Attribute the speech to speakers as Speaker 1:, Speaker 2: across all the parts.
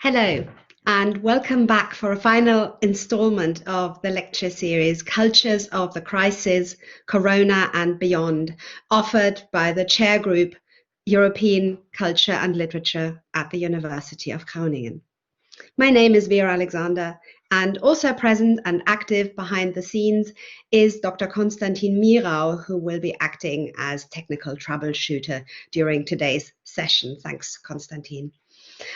Speaker 1: Hello, and welcome back for a final installment of the lecture series, Cultures of the Crisis, Corona and Beyond, offered by the Chair Group, European Culture and Literature at the University of Groningen. My name is Vera Alexander, and also present and active behind the scenes is Dr. Konstantin Mirau, who will be acting as technical troubleshooter during today's session. Thanks, Konstantin.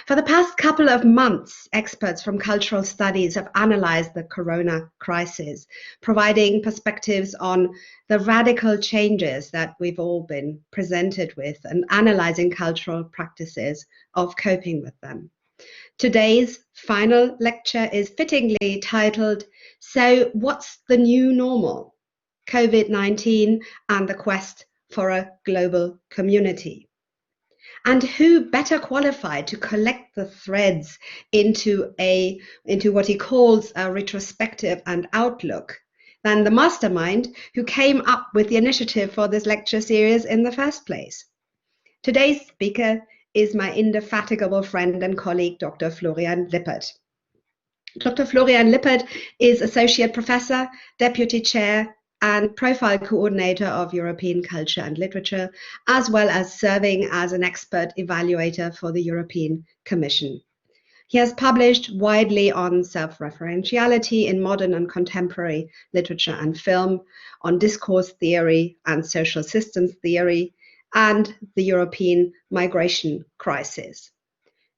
Speaker 1: For the past couple of months, experts from cultural studies have analyzed the corona crisis, providing perspectives on the radical changes that we've all been presented with and analyzing cultural practices of coping with them. Today's final lecture is fittingly titled, So What's the New Normal? COVID-19 and the Quest for a Global Community. And who better qualified to collect the threads into what he calls a retrospective and outlook than the mastermind who came up with the initiative for this lecture series in the first place. Today's speaker is my indefatigable friend and colleague, Dr. Florian Lippert. Dr. Florian Lippert is Associate Professor, Deputy Chair, and Profile Coordinator of European Culture and Literature, as well as serving as an expert evaluator for the European Commission. He has published widely on self-referentiality in modern and contemporary literature and film, on discourse theory and social systems theory, and the European migration crisis.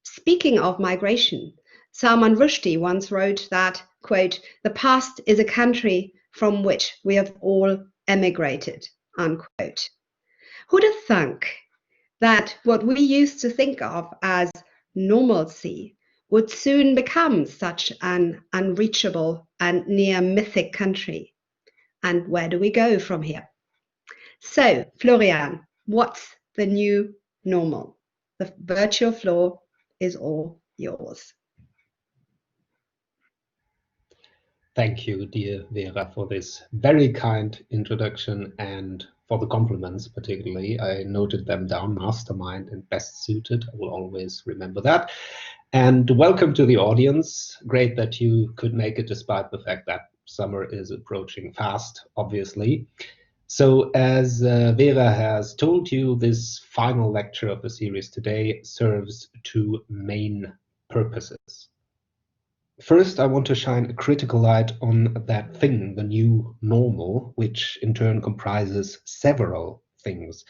Speaker 1: Speaking of migration, Salman Rushdie once wrote that, quote, "The past is a country from which we have all emigrated," unquote. Who'd have thunk that what we used to think of as normalcy would soon become such an unreachable and near mythic country? And where do we go from here? So, Florian, what's the new normal? The virtual floor is all yours.
Speaker 2: Thank you, dear Vera, for this very kind introduction and for the compliments particularly. I noted them down, mastermind and best suited. I will always remember that. And welcome to the audience. Great that you could make it despite the fact that summer is approaching fast, obviously. So as Vera has told you, this final lecture of the series today serves two main purposes. First, I want to shine a critical light on that thing, the new normal, which in turn comprises several things.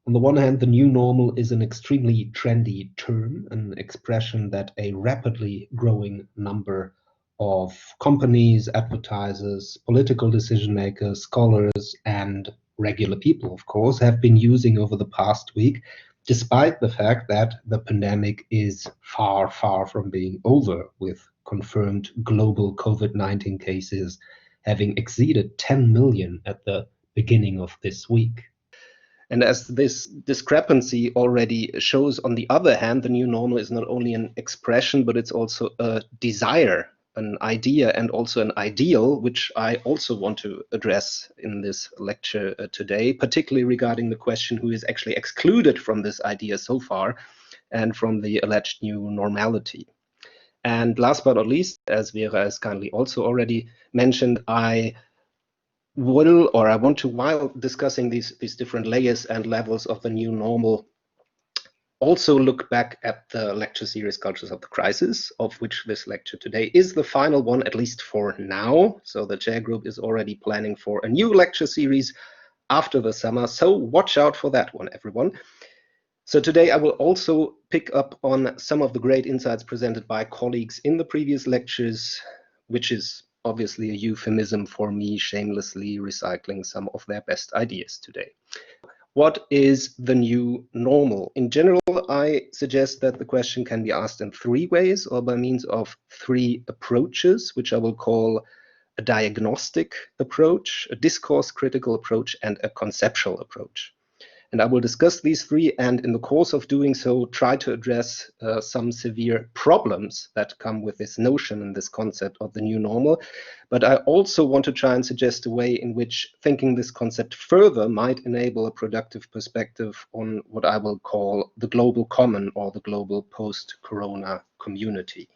Speaker 2: On the one hand, the new normal is an extremely trendy term, an expression that a rapidly growing number of companies, advertisers, political decision makers, scholars, and regular people, of course, have been using over the past week, despite the fact that the pandemic is far, far from being over, with confirmed global COVID-19 cases having exceeded 10 million at the beginning of this week. And as this discrepancy already shows, on the other hand, the new normal is not only an expression, but it's also a desire, an idea, and also an ideal, which I also want to address in this lecture today, particularly regarding the question who is actually excluded from this idea so far and from the alleged new normality. And last but not least, as Vera has kindly also already mentioned, I want to, while discussing these different layers and levels of the new normal, also look back at the lecture series Cultures of the Crisis, of which this lecture today is the final one, at least for now. So the chair group is already planning for a new lecture series after the summer. So watch out for that one, everyone. So today I will also pick up on some of the great insights presented by colleagues in the previous lectures, which is obviously a euphemism for me shamelessly recycling some of their best ideas today. What is the new normal? In general, I suggest that the question can be asked in three ways, or by means of three approaches, which I will call a diagnostic approach, a discourse-critical approach, and a conceptual approach. And I will discuss these three, and in the course of doing so, try to address some severe problems that come with this notion and this concept of the new normal. But I also want to try and suggest a way in which thinking this concept further might enable a productive perspective on what I will call the global common or the global post-corona community.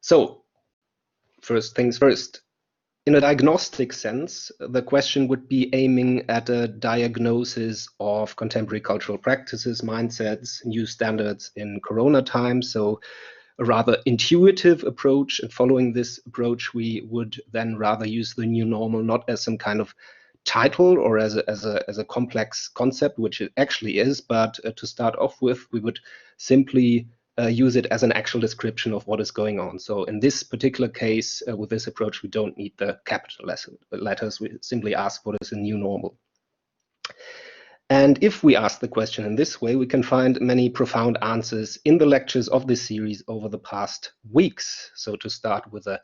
Speaker 2: So, first things first. In a diagnostic sense, the question would be aiming at a diagnosis of contemporary cultural practices, mindsets, new standards in Corona times. So a rather intuitive approach. And following this approach, we would then rather use the new normal not as some kind of title or as a complex concept, which it actually is, but to start off with, we would simply use it as an actual description of what is going on. So in this particular case, with this approach, we don't need the capital letters. We simply ask what is a new normal. And if we ask the question in this way, we can find many profound answers in the lectures of this series over the past weeks. So to start with a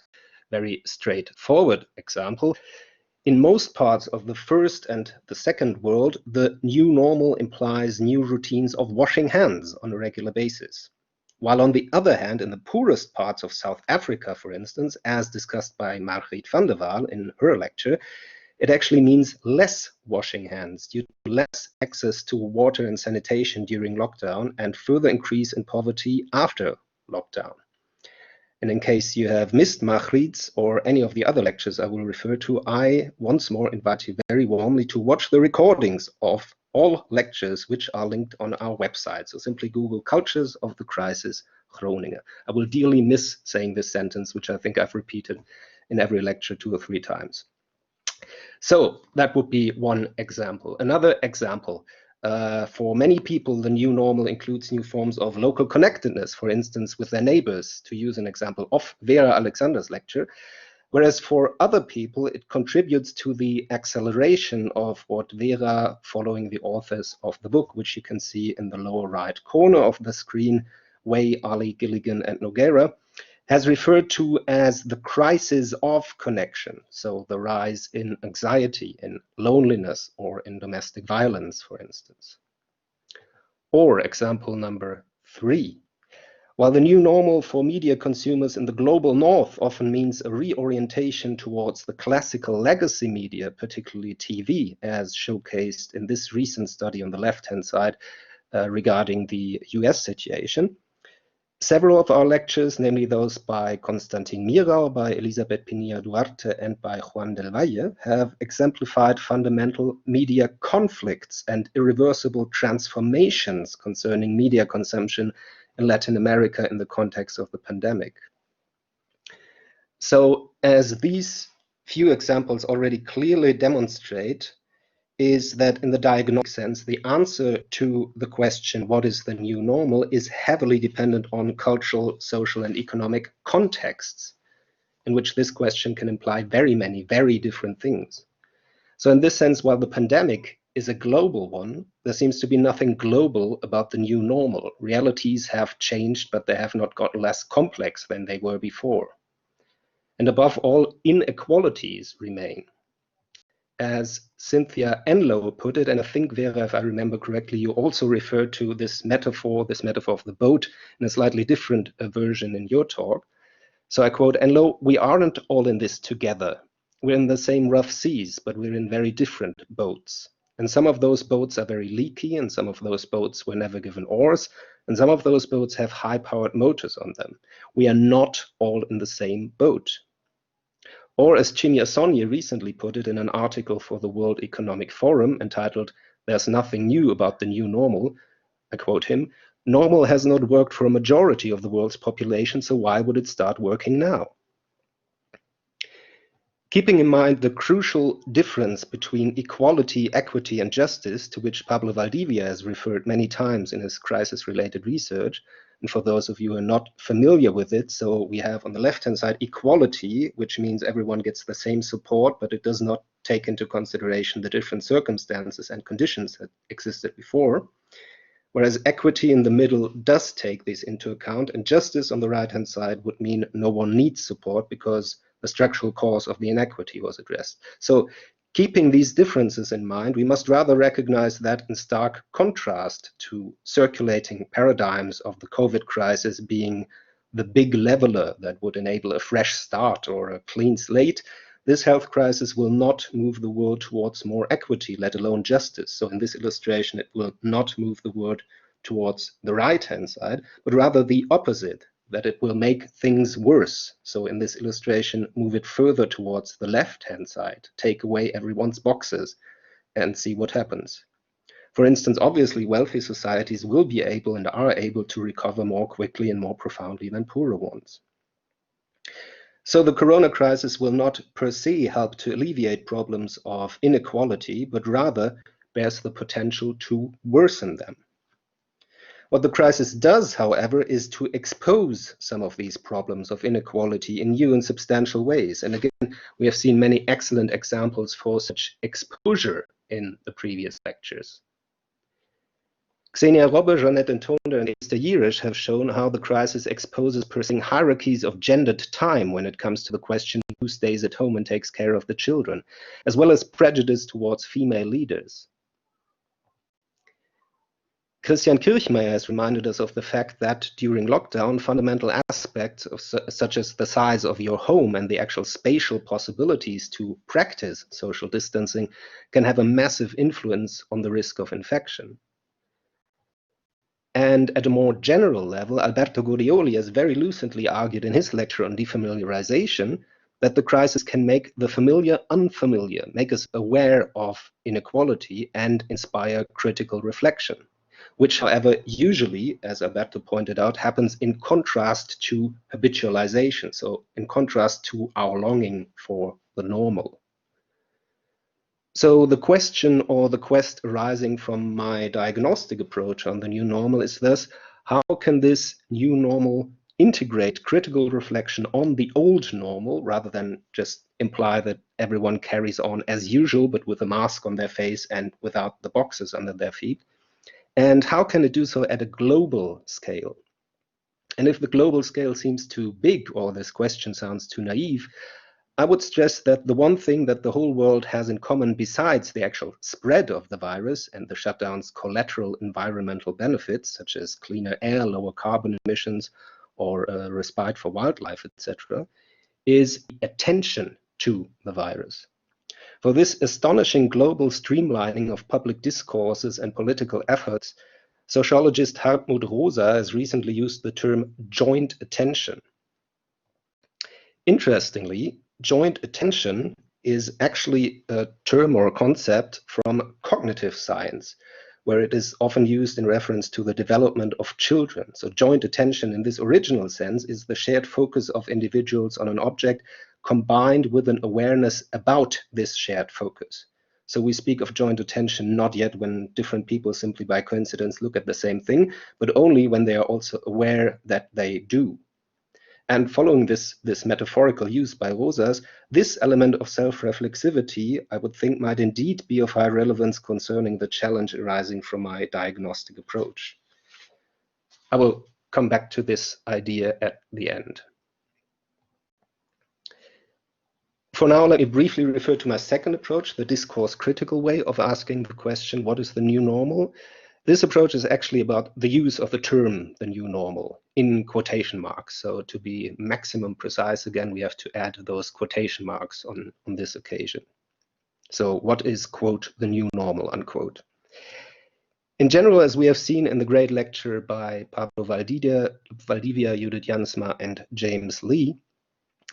Speaker 2: very straightforward example, in most parts of the first and the second world, the new normal implies new routines of washing hands on a regular basis. While on the other hand, in the poorest parts of South Africa, for instance, as discussed by Margriet van der Waal in her lecture, it actually means less washing hands due to less access to water and sanitation during lockdown and further increase in poverty after lockdown. And in case you have missed Margriet's or any of the other lectures I will refer to, I once more invite you very warmly to watch the recordings of all lectures which are linked on our website. So simply Google Cultures of the Crisis Groningen. I will dearly miss saying this sentence, which I think I've repeated in every lecture 2 or 3 times. So that would be one example. Another example, for many people, the new normal includes new forms of local connectedness, for instance, with their neighbors, to use an example of Vera Alexander's lecture. Whereas for other people, it contributes to the acceleration of what Vera, following the authors of the book, which you can see in the lower right corner of the screen, Way, Ali, Gilligan, and Nogueira, has referred to as the crisis of connection. So the rise in anxiety, in loneliness, or in domestic violence, for instance. Or example number 3. While the new normal for media consumers in the global north often means a reorientation towards the classical legacy media, particularly TV, as showcased in this recent study on the left-hand side regarding the US situation, several of our lectures, namely those by Konstantin Mirau, by Elisabeth Pinilla Duarte, and by Juan del Valle, have exemplified fundamental media conflicts and irreversible transformations concerning media consumption in Latin America in the context of the pandemic. So, as these few examples already clearly demonstrate, is that in the diagnostic sense, the answer to the question, what is the new normal, is heavily dependent on cultural, social, and economic contexts, in which this question can imply very many, very different things. So in this sense, while the pandemic is a global one, there seems to be nothing global about the new normal. Realities have changed, but they have not got less complex than they were before. And above all, inequalities remain. As Cynthia Enloe put it, and I think, Vera, if I remember correctly, you also referred to this metaphor of the boat in a slightly different version in your talk. So I quote Enloe, "We aren't all in this together. We're in the same rough seas, but we're in very different boats. And some of those boats are very leaky, and some of those boats were never given oars, and some of those boats have high-powered motors on them. We are not all in the same boat." Or as Chime Asonye recently put it in an article for the World Economic Forum entitled, "There's Nothing New About the New Normal," I quote him, "Normal has not worked for a majority of the world's population, so why would it start working now?" Keeping in mind the crucial difference between equality, equity, and justice, to which Pablo Valdivia has referred many times in his crisis-related research, and for those of you who are not familiar with it, so we have on the left-hand side equality, which means everyone gets the same support, but it does not take into consideration the different circumstances and conditions that existed before. Whereas equity in the middle does take this into account, and justice on the right-hand side would mean no one needs support because the structural cause of the inequity was addressed. So
Speaker 3: Keeping these differences in mind, we must rather recognize that in stark contrast to circulating paradigms of the COVID crisis being the big leveler that would enable a fresh start or a clean slate, this health crisis will not move the world towards more equity, let alone justice. So in this illustration, it will not move the world towards the right-hand side, but rather the opposite, that it will make things worse. So in this illustration, move it further towards the left-hand side, take away everyone's boxes and see what happens. For instance, obviously, wealthy societies will be able and are able to recover more quickly and more profoundly than poorer ones. So the corona crisis will not per se help to alleviate problems of inequality, but rather bears the potential to worsen them. What the crisis does, however, is to expose some of these problems of inequality in new and substantial ways. And again, we have seen many excellent examples for such exposure in the previous lectures. Xenia Robbe, Jeanette Entonda, and Esther Yirish have shown how the crisis exposes persisting hierarchies of gendered time when it comes to the question who stays at home and takes care of the children, as well as prejudice towards female leaders. Christian Kirchmeier has reminded us of the fact that during lockdown, fundamental aspects of such as the size of your home and the actual spatial possibilities to practice social distancing can have a massive influence on the risk of infection. And at a more general level, Alberto Gorioli has very lucidly argued in his lecture on defamiliarization that the crisis can make the familiar unfamiliar, make us aware of inequality and inspire critical reflection, which, however, usually, as Alberto pointed out, happens in contrast to habitualization, so in contrast to our longing for the normal. So the question or the quest arising from my diagnostic approach on the new normal is thus, how can this new normal integrate critical reflection on the old normal rather than just imply that everyone carries on as usual but with a mask on their face and without the boxes under their feet? And how can it do so at a global scale? And if the global scale seems too big or this question sounds too naive, I would stress that the one thing that the whole world has in common besides the actual spread of the virus and the shutdown's collateral environmental benefits, such as cleaner air, lower carbon emissions, or respite for wildlife, etc., is attention to the virus. For this astonishing global streamlining of public discourses and political efforts, sociologist Hartmut Rosa has recently used the term joint attention. Interestingly, joint attention is actually a term or a concept from cognitive science, where it is often used in reference to the development of children. So joint attention in this original sense is the shared focus of individuals on an object combined with an awareness about this shared focus. So we speak of joint attention not yet when different people simply by coincidence look at the same thing, but only when they are also aware that they do. And following this metaphorical use by Rosas, this element of self-reflexivity, I would think, might indeed be of high relevance concerning the challenge arising from my diagnostic approach. I will come back to this idea at the end. For now, let me briefly refer to my second approach, the discourse-critical way of asking the question, what is the new normal? This approach is actually about the use of the term, the new normal, in quotation marks. So to be maximum precise, again, we have to add those quotation marks on this occasion. So what is, quote, the new normal, unquote? In general, as we have seen in the great lecture by Pablo Valdivia, Judith Jansma, and James Lee,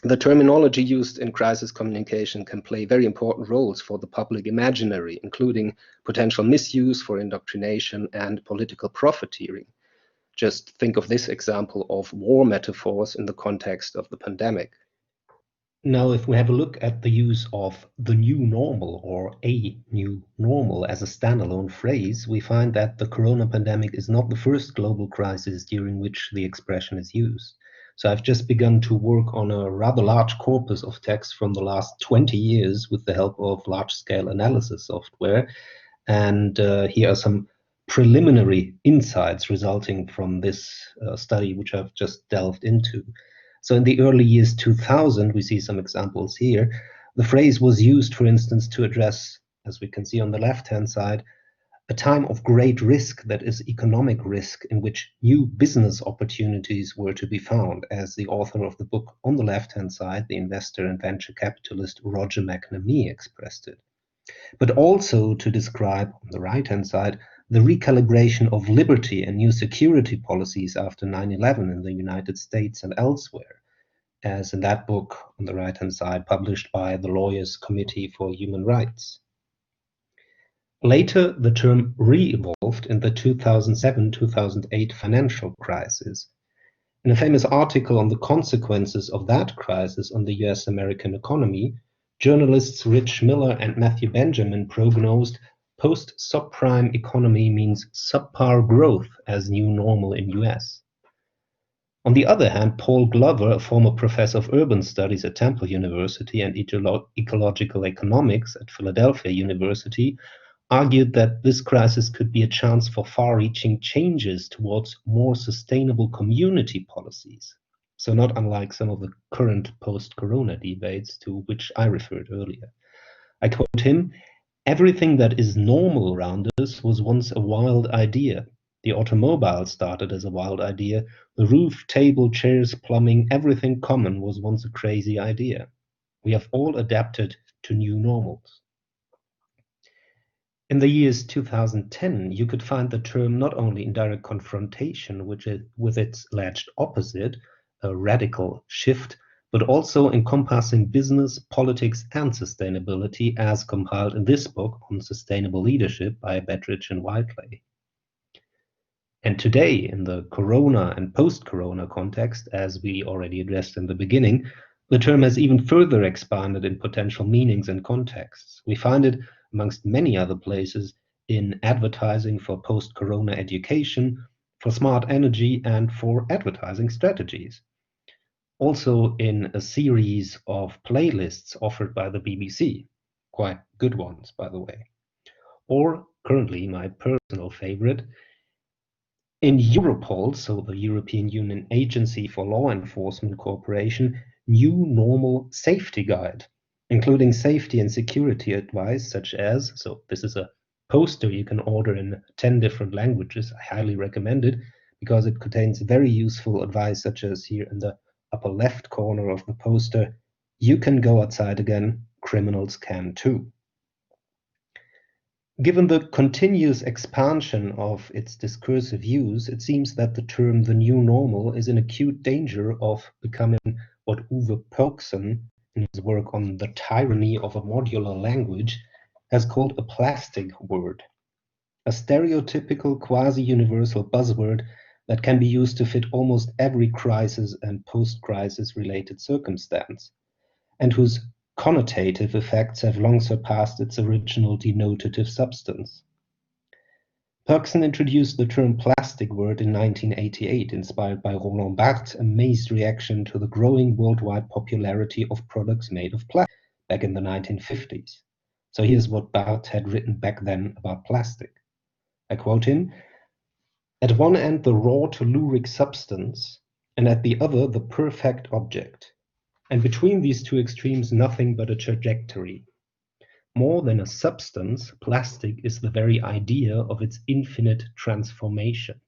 Speaker 3: the terminology used in crisis communication can play very important roles for the public imaginary, including potential misuse for indoctrination and political profiteering. Just think of this example of war metaphors in the context of the pandemic.
Speaker 2: Now, if we have a look at the use of the new normal or a new normal as a standalone phrase, we find that the corona pandemic is not the first global crisis during which the expression is used. So I've just begun to work on a rather large corpus of text from the last 20 years with the help of large-scale analysis software. And here are some preliminary insights resulting from this study, which I've just delved into. So in the early years 2000, we see some examples here, The phrase was used, for instance, to address, as we can see on the left-hand side, a time of great risk, that is economic risk, in which new business opportunities were to be found, as the author of the book on the left-hand side, the investor and venture capitalist Roger McNamee, expressed it. But also to describe, on the right-hand side, the recalibration of liberty and new security policies after 9/11 in the United States and elsewhere, as in that book on the right-hand side, published by the Lawyers' Committee for Human Rights. Later, the term re-evolved in the 2007-2008 financial crisis. In a famous article on the consequences of that crisis on the US-American economy, journalists Rich Miller and Matthew Benjamin prognosed post-subprime economy means subpar growth as new normal in US. On the other hand, Paul Glover, a former professor of urban studies at Temple University and ecological economics at Philadelphia University, argued that this crisis could be a chance for far-reaching changes towards more sustainable community policies. So not unlike some of the current post-corona debates to which I referred earlier. I quote him, "Everything that is normal around us was once a wild idea. The automobile started as a wild idea. The roof, table, chairs, plumbing, everything common was once a crazy idea. We have all adapted to new normals." In the years 2010, you could find the term not only in direct confrontation with its alleged opposite, a radical shift, but also encompassing business, politics, and sustainability, as compiled in this book on sustainable leadership by Bettridge and Whiteley. And today, in the corona and post-corona context, as we already addressed in the beginning, the term has even further expanded in potential meanings and contexts. We find it, amongst many other places, in advertising for post-corona education, for smart energy, and for advertising strategies. Also in a series of playlists offered by the BBC, quite good ones, by the way. Or, currently my personal favorite, in Europol, so the European Union Agency for Law Enforcement Cooperation, New Normal Safety Guide, including safety and security advice such as, so this is a poster you can order in 10 different languages. I highly recommend it because it contains very useful advice such as here in the upper left corner of the poster, "You can go outside again, criminals can too." Given the continuous expansion of its discursive use, it seems that the term "the new normal" is in acute danger of becoming what Uwe Pörksen, in his work on the tyranny of a modular language, has called a plastic word, a stereotypical quasi-universal buzzword that can be used to fit almost every crisis and post-crisis related circumstance, and whose connotative effects have long surpassed its original denotative substance. Pörksen introduced the term plastic word in 1988, inspired by Roland Barthes' amazed reaction to the growing worldwide popularity of products made of plastic back in the 1950s. So here's what Barthes had written back then about plastic. I quote him, "At one end the raw telluric substance, and at the other the perfect object. And between these two extremes nothing but a trajectory. More than a substance, plastic is the very idea of its infinite transformation."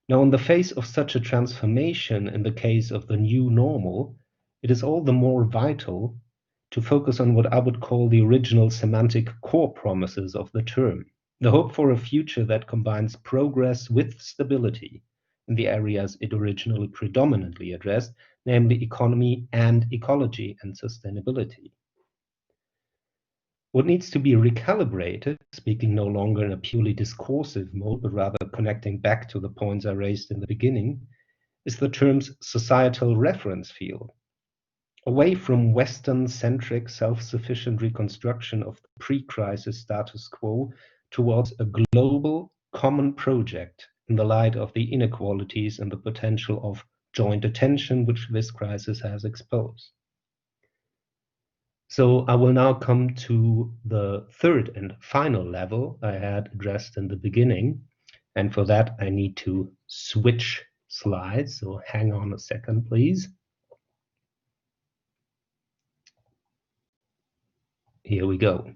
Speaker 2: Now, in the face of such a transformation, in the case of the new normal, it is all the more vital to focus on what I would call the original semantic core promises of the term, the hope for a future that combines progress with stability in the areas it originally predominantly addressed, namely economy and ecology and sustainability. What needs to be recalibrated, speaking no longer in a purely discursive mode, but rather connecting back to the points I raised in the beginning, is the term's societal reference field. Away from Western-centric, self-sufficient reconstruction of the pre-crisis status quo towards a global, common project in the light of the inequalities and the potential of joint attention which this crisis has exposed. So I will now come to the third and final level I had addressed in the beginning. And for that, I need to switch slides. So hang on a second, please. here we go.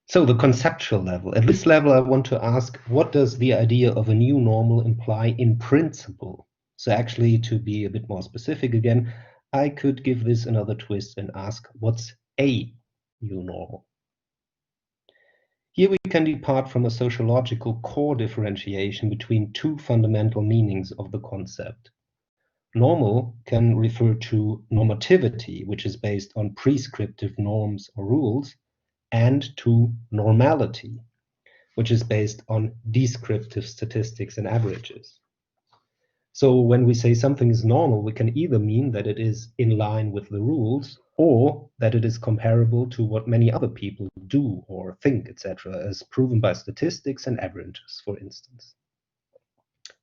Speaker 2: So the conceptual level. At this level, I want to ask, what does the idea of a new normal imply in principle? So actually, to be a bit more specific again, I could give this another twist and ask, what's a new normal? Here we can depart from a sociological core differentiation between two fundamental meanings of the concept. Normal can refer to normativity, which is based on prescriptive norms or rules, and to normality, which is based on descriptive statistics and averages. So when we say something is normal, we can either mean that it is in line with the rules, or that it is comparable to what many other people do or think, etc., as proven by statistics and averages, for instance.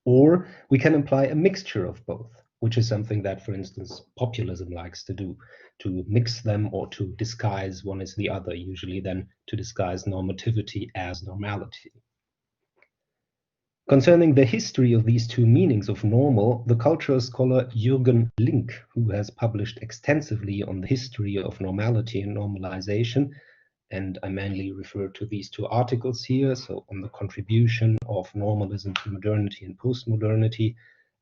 Speaker 2: Or we can imply a mixture of both, which is something that, for instance, populism likes to do, to mix them or to disguise one as the other, usually then to disguise normativity as normality. Concerning the history of these two meanings of normal, the cultural scholar Jürgen Link, who has published extensively on the history of normality and normalization, and I mainly refer to these two articles here, so on the contribution of normalism to modernity and postmodernity,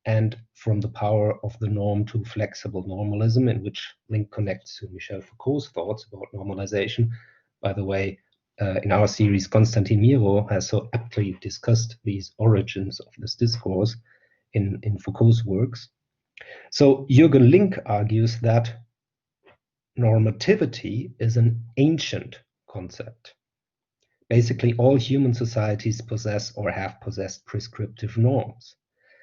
Speaker 2: and from the power of the norm to flexible normalism, in which Link connects to Michel Foucault's thoughts about normalization. By the way, in our series, Konstantin Miro has so aptly discussed these origins of this discourse in Foucault's works. So Jürgen Link argues that normativity is an ancient concept. Basically, all human societies possess or have possessed prescriptive norms,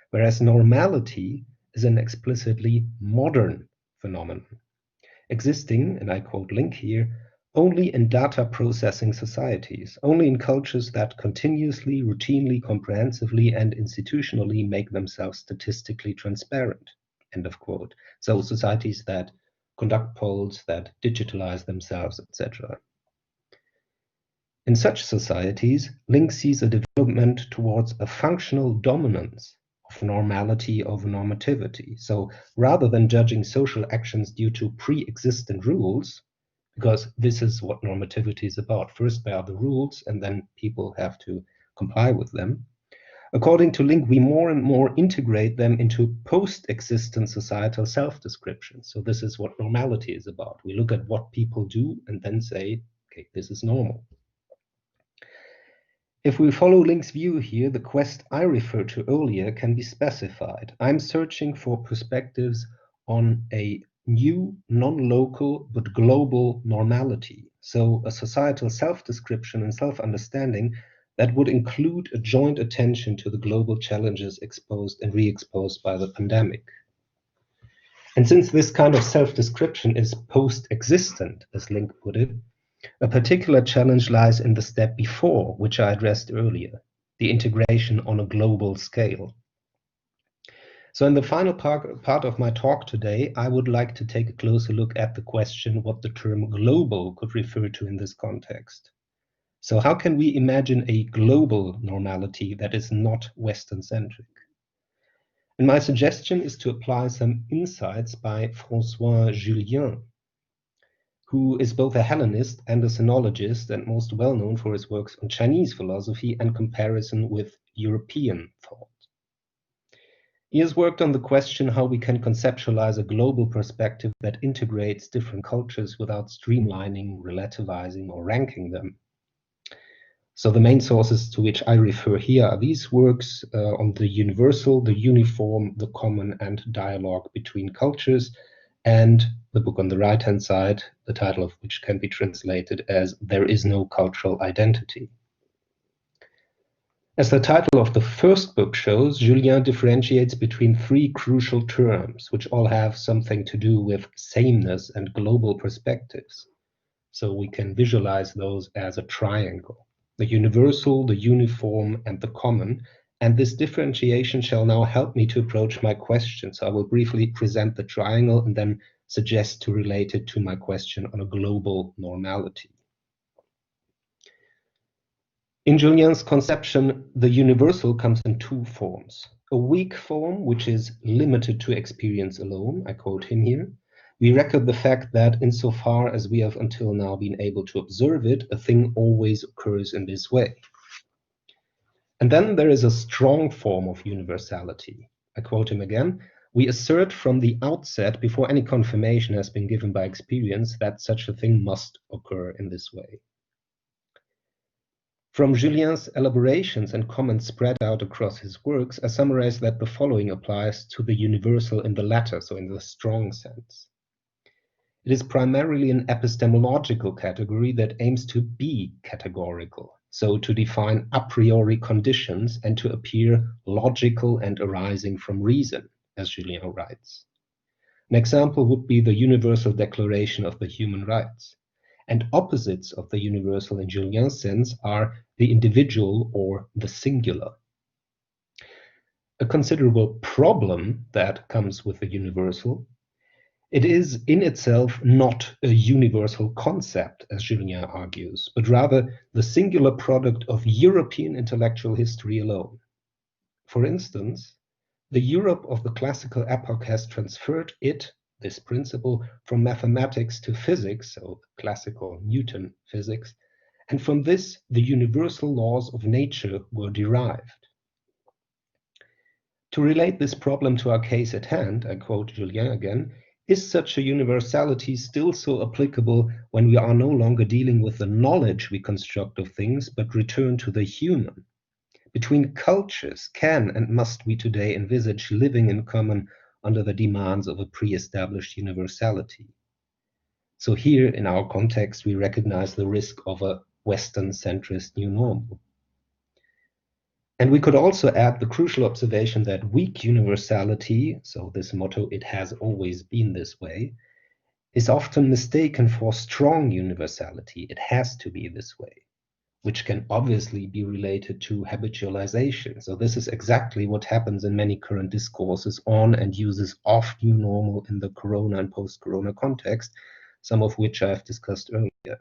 Speaker 2: whereas normality is an explicitly modern phenomenon, existing, and I quote Link here, only in data processing societies, only in cultures that continuously, routinely, comprehensively, and institutionally make themselves statistically transparent, end of quote. So societies that conduct polls, that digitalize themselves, etc. In such societies, Link sees a development towards a functional dominance of normality over normativity. So rather than judging social actions due to pre-existent rules, because this is what normativity is about, first there are the rules and then people have to comply with them. According to Link, we more and more integrate them into post-existent societal self-description. So this is what normality is about. We look at what people do and then say, okay, this is normal. If we follow Link's view here, the quest I referred to earlier can be specified. I'm searching for perspectives on a new, non-local, but global normality. So a societal self-description and self-understanding that would include a joint attention to the global challenges exposed and re-exposed by the pandemic. And since this kind of self-description is post-existent, as Link put it, a particular challenge lies in the step before, which I addressed earlier, the integration on a global scale. So in the final part of my talk today, I would like to take a closer look at the question what the term global could refer to in this context. So how can we imagine a global normality that is not Western-centric? And my suggestion is to apply some insights by François Julien, who is both a Hellenist and a sinologist and most well known for his works on Chinese philosophy and comparison with European thought. He has worked on the question how we can conceptualize a global perspective that integrates different cultures without streamlining, relativizing, or ranking them. So the main sources to which I refer here are these works on the universal, the uniform, the common, and dialogue between cultures, and the book on the right-hand side, the title of which can be translated as There is no cultural identity. As the title of the first book shows, Julien differentiates between three crucial terms, which all have something to do with sameness and global perspectives. So we can visualize those as a triangle, the universal, the uniform, and the common. And this differentiation shall now help me to approach my question. So I will briefly present the triangle and then suggest to relate it to my question on a global normality. In Julien's conception, the universal comes in two forms. A weak form, which is limited to experience alone, I quote him here, we record the fact that insofar as we have until now been able to observe it, a thing always occurs in this way. And then there is a strong form of universality. I quote him again. We assert from the outset, before any confirmation has been given by experience, that such a thing must occur in this way. From Julien's elaborations and comments spread out across his works, I summarize that the following applies to the universal in the latter, so in the strong sense. It is primarily an epistemological category that aims to be categorical, so to define a priori conditions and to appear logical and arising from reason, as Julien writes. An example would be the Universal Declaration of the Human Rights. And opposites of the universal in Julien's sense are the individual or the singular. A considerable problem that comes with the universal, it is in itself not a universal concept, as Julien argues, but rather the singular product of European intellectual history alone. For instance, the Europe of the classical epoch has transferred this principle, from mathematics to physics, so classical Newton physics, and from this the universal laws of nature were derived. To relate this problem to our case at hand, I quote Julien again, is such a universality still so applicable when we are no longer dealing with the knowledge we construct of things, but return to the human? Between cultures, can and must we today envisage living in common under the demands of a pre-established universality? So here, in our context, we recognize the risk of a Western-centrist new normal. And we could also add the crucial observation that weak universality, so this motto, it has always been this way, is often mistaken for strong universality. It has to be this way, which can obviously be related to habitualization. So this is exactly what happens in many current discourses on and uses of new normal in the corona and post-corona context, some of which I have discussed earlier.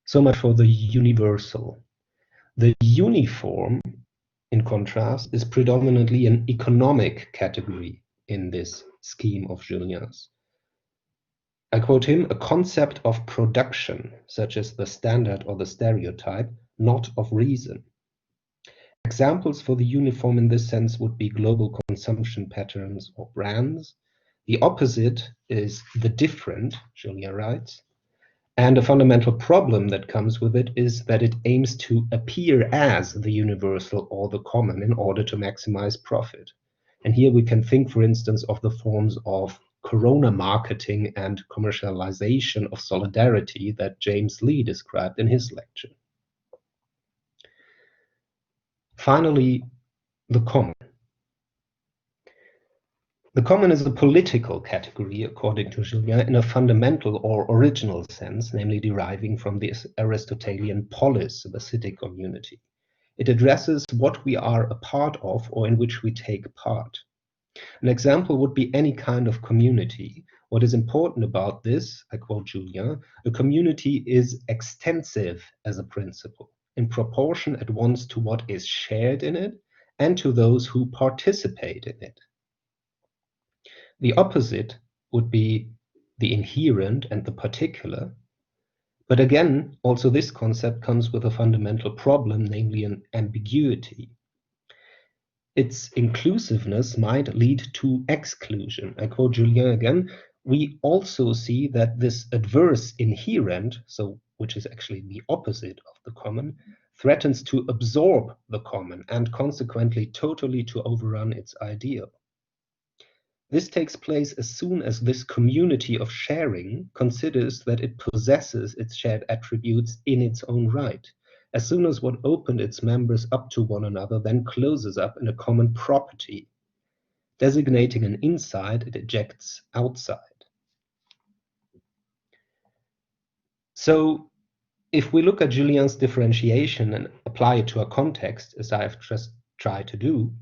Speaker 2: So much for the universal. The uniform, in contrast, is predominantly an economic category in this scheme of Julien's. I quote him, a concept of production, such as the standard or the stereotype, not of reason. Examples for the uniform in this sense would be global consumption patterns or brands. The opposite is the different, Julien writes. And a fundamental problem that comes with it is that it aims to appear as the universal or the common in order to maximize profit. And here we can think, for instance, of the forms of corona marketing and commercialization of solidarity that James Lee described in his lecture. Finally, the common. The common is a political category, according to Julien, in a fundamental or original sense, namely deriving from the Aristotelian polis, the city community. It addresses what we are a part of or in which we take part. An example would be any kind of community. What is important about this, I quote Julien, a community is extensive as a principle, in proportion at once to what is shared in it and to those who participate in it. The opposite would be the inherent and the particular. But again, also this concept comes with a fundamental problem, namely an ambiguity. Its inclusiveness might lead to exclusion. I quote Julien again, we also see that this adverse inherent, so which is actually the opposite of the common, threatens to absorb the common and consequently totally to overrun its ideal. This takes place as soon as this community of sharing considers that it possesses its shared attributes in its own right, as soon as what opened its members up to one another then closes up in a common property. Designating an inside, it ejects outside. So, if we look at Julien's differentiation and apply it to a context, as I have just tried to do,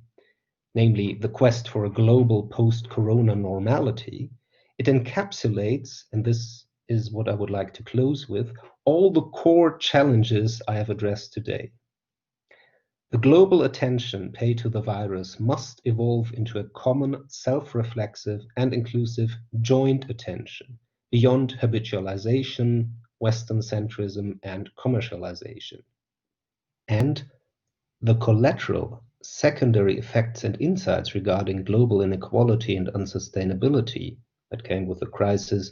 Speaker 2: namely the quest for a global post-corona normality, it encapsulates, and this is what I would like to close with, all the core challenges I have addressed today. The global attention paid to the virus must evolve into a common, self-reflexive and inclusive joint attention beyond habitualization, Western centrism and commercialization. And the collateral, secondary effects and insights regarding global inequality and unsustainability that came with the crisis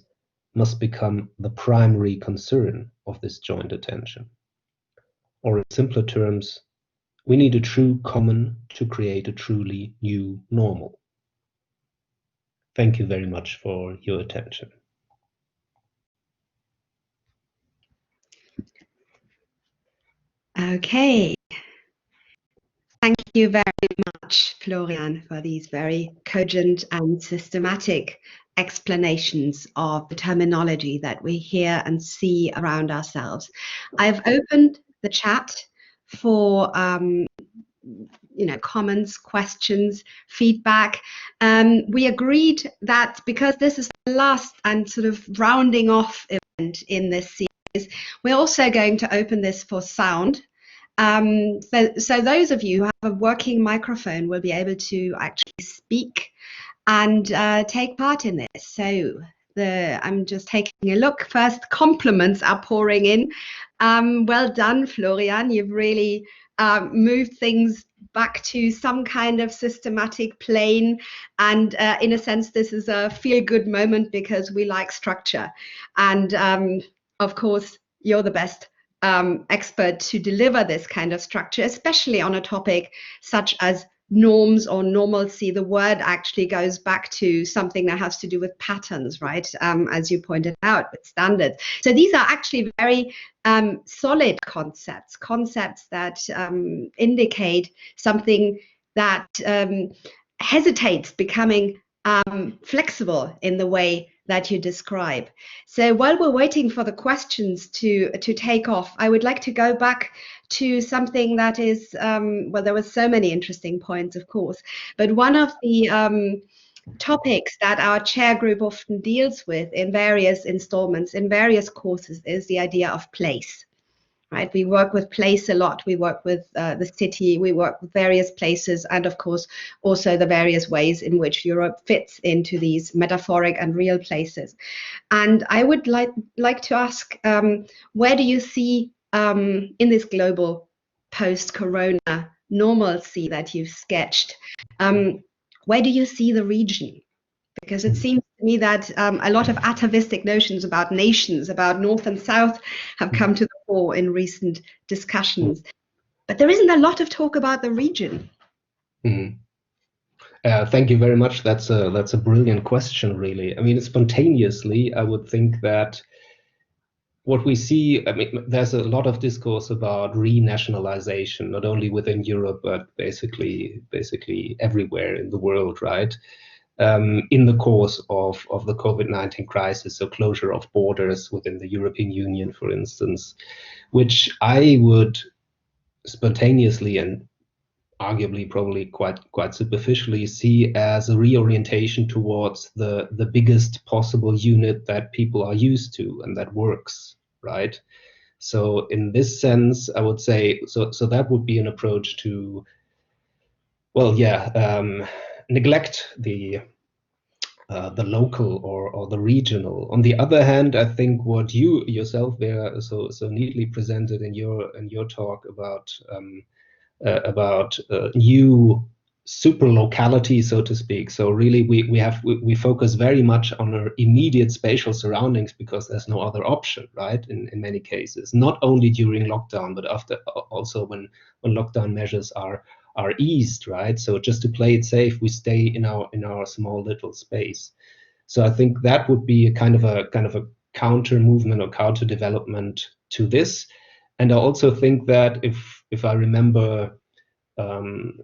Speaker 2: must become the primary concern of this joint attention. Or in simpler terms, we need a true common to create a truly new normal. Thank you very much for your attention.
Speaker 1: Okay. Thank you very much, Florian, for these very cogent and systematic explanations of the terminology that we hear and see around ourselves. I've opened the chat for comments, questions, feedback. We agreed that because this is the last and sort of rounding off event in this series, we're also going to open this for sound. So those of you who have a working microphone will be able to actually speak and take part in this. So I'm just taking a look. First, compliments are pouring in. Well done, Florian. You've really moved things back to some kind of systematic plane. And in a sense, this is a feel-good moment because we like structure. And of course, you're the best expert to deliver this kind of structure, especially on a topic such as norms or normalcy. The word actually goes back to something that has to do with patterns, right? As you pointed out, with standards. So these are actually very solid concepts that indicate something that hesitates becoming flexible in the way that you describe. So while we're waiting for the questions to take off, I would like to go back to something that is, well, there were so many interesting points, of course, but one of the topics that our chair group often deals with in various installments, in various courses, is the idea of place. Right? We work with place a lot. We work with the city. We work with various places, and of course, also the various ways in which Europe fits into these metaphoric and real places. And I would like to ask, where do you see in this global post-corona normalcy that you've sketched, where do you see the region? Because it seems to me that a lot of atavistic notions about nations, about North and South, have come to the fore in recent discussions. But there isn't a lot of talk about the region.
Speaker 2: Thank you very much. That's a brilliant question, really. I mean, spontaneously, I would think that what we see, I mean, there's a lot of discourse about renationalization, not only within Europe, but basically everywhere in the world, right? In the course of the COVID-19 crisis, so closure of borders within the European Union, for instance, which I would spontaneously and arguably probably quite superficially see as a reorientation towards the biggest possible unit that people are used to and that works, right? So in this sense, I would say, so that would be an approach to, well, yeah, neglect the local or the regional. On the other hand, I think what you yourself, Vera, so neatly presented in your talk about new super locality, so to speak. So really, we focus very much on our immediate spatial surroundings because there's no other option, right? In many cases, not only during lockdown, but after also when lockdown measures are eased, right? So just to play it safe, we stay in our small little space. So I think that would be a kind of a counter movement or counter development to this. And I also think that if I remember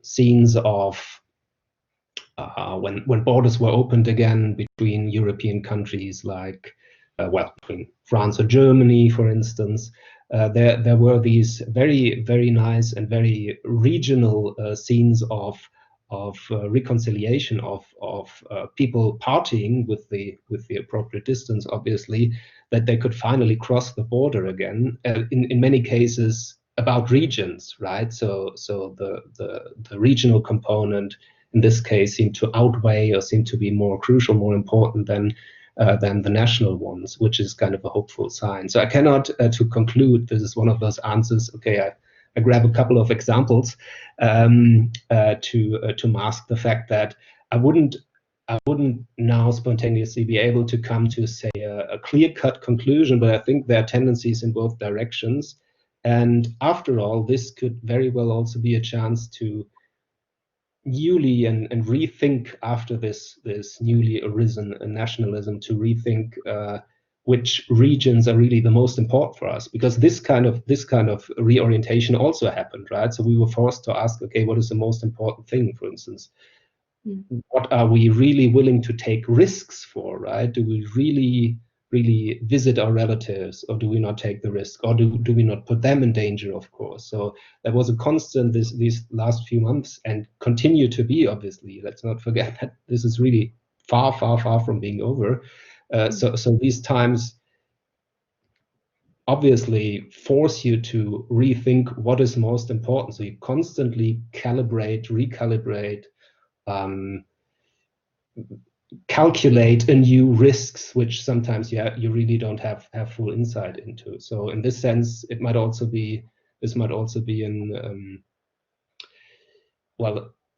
Speaker 2: scenes of when borders were opened again between European countries, like between France or Germany, for instance, there were these very, very nice and very regional scenes of reconciliation of people partying with the appropriate distance, obviously, that they could finally cross the border again. In many cases, about regions, right? So the regional component in this case seemed to outweigh or seemed to be more crucial, more important than the national ones, which is kind of a hopeful sign. So I cannot, to conclude, this is one of those answers. Okay, I grab a couple of examples to mask the fact that I wouldn't now spontaneously be able to come to, say, a clear-cut conclusion, but I think there are tendencies in both directions. And after all, this could very well also be a chance to newly and rethink after this newly arisen nationalism, to rethink which regions are really the most important for us, because this kind of reorientation also happened, right? So we were forced to ask, okay, what is the most important thing, for instance? What are we really willing to take risks for, right? Do we really visit our relatives, or do we not take the risk, or do we not put them in danger, of course? So there was a constant these last few months, and continue to be, obviously. Let's not forget that this is really far from being over. So these times obviously force you to rethink what is most important. So you constantly recalibrate, calculate anew risks, which sometimes you really don't have full insight into. So in this sense, this might also be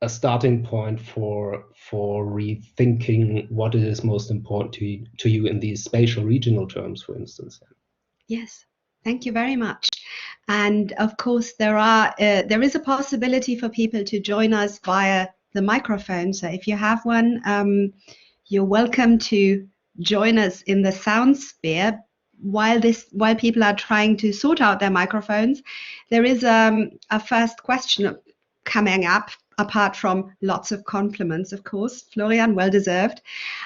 Speaker 2: a starting point for rethinking what is most important to you in these spatial regional terms, for instance.
Speaker 1: Yes, thank you very much. And of course, there is a possibility for people to join us via the microphone. So if you have one, you're welcome to join us in the sound sphere while people are trying to sort out their microphones. There is a first question coming up, apart from lots of compliments, of course. Florian, well deserved.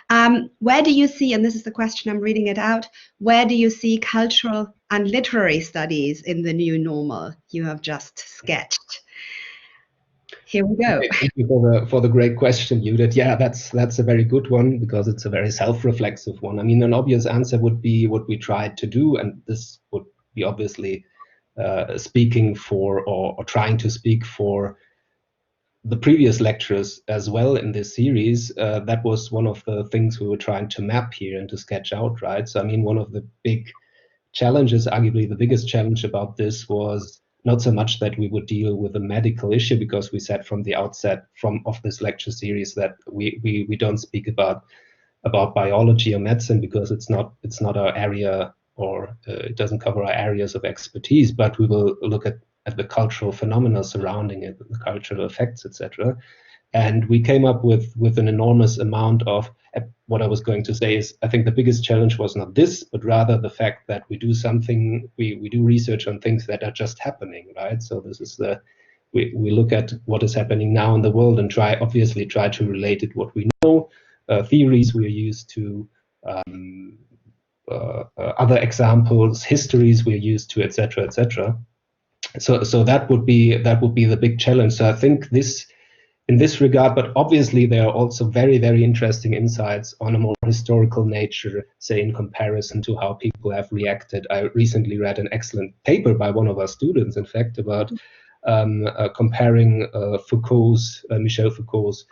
Speaker 1: Where do you see, and this is the question, I'm reading it out, where do you see cultural and literary studies in the new normal you have just sketched? Here we go.
Speaker 2: Thank you for the great question, Judith. Yeah, that's a very good one, because it's a very self-reflexive one. I mean, an obvious answer would be what we tried to do, and this would be obviously speaking for or trying to speak for the previous lectures as well in this series. That was one of the things we were trying to map here and to sketch out, right? So I mean, one of the big challenges, arguably the biggest challenge about this, was not so much that we would deal with a medical issue, because we said from the outset of this lecture series that we don't speak about biology or medicine, because it's not our area, or it doesn't cover our areas of expertise, but we will look at the cultural phenomena surrounding it, the cultural effects, etc. And we came up with an enormous amount of, what I was going to say is, I think the biggest challenge was not this, but rather the fact that we do research on things that are just happening, right? So this is we look at what is happening now in the world and try to relate it what we know, theories we are used to, other examples, histories we're used to, etc., etc. So that would be the big challenge. So I think in this regard, but obviously there are also very, very interesting insights on a more historical nature, say in comparison to how people have reacted. I recently read an excellent paper by one of our students, in fact, about comparing Michel Foucault's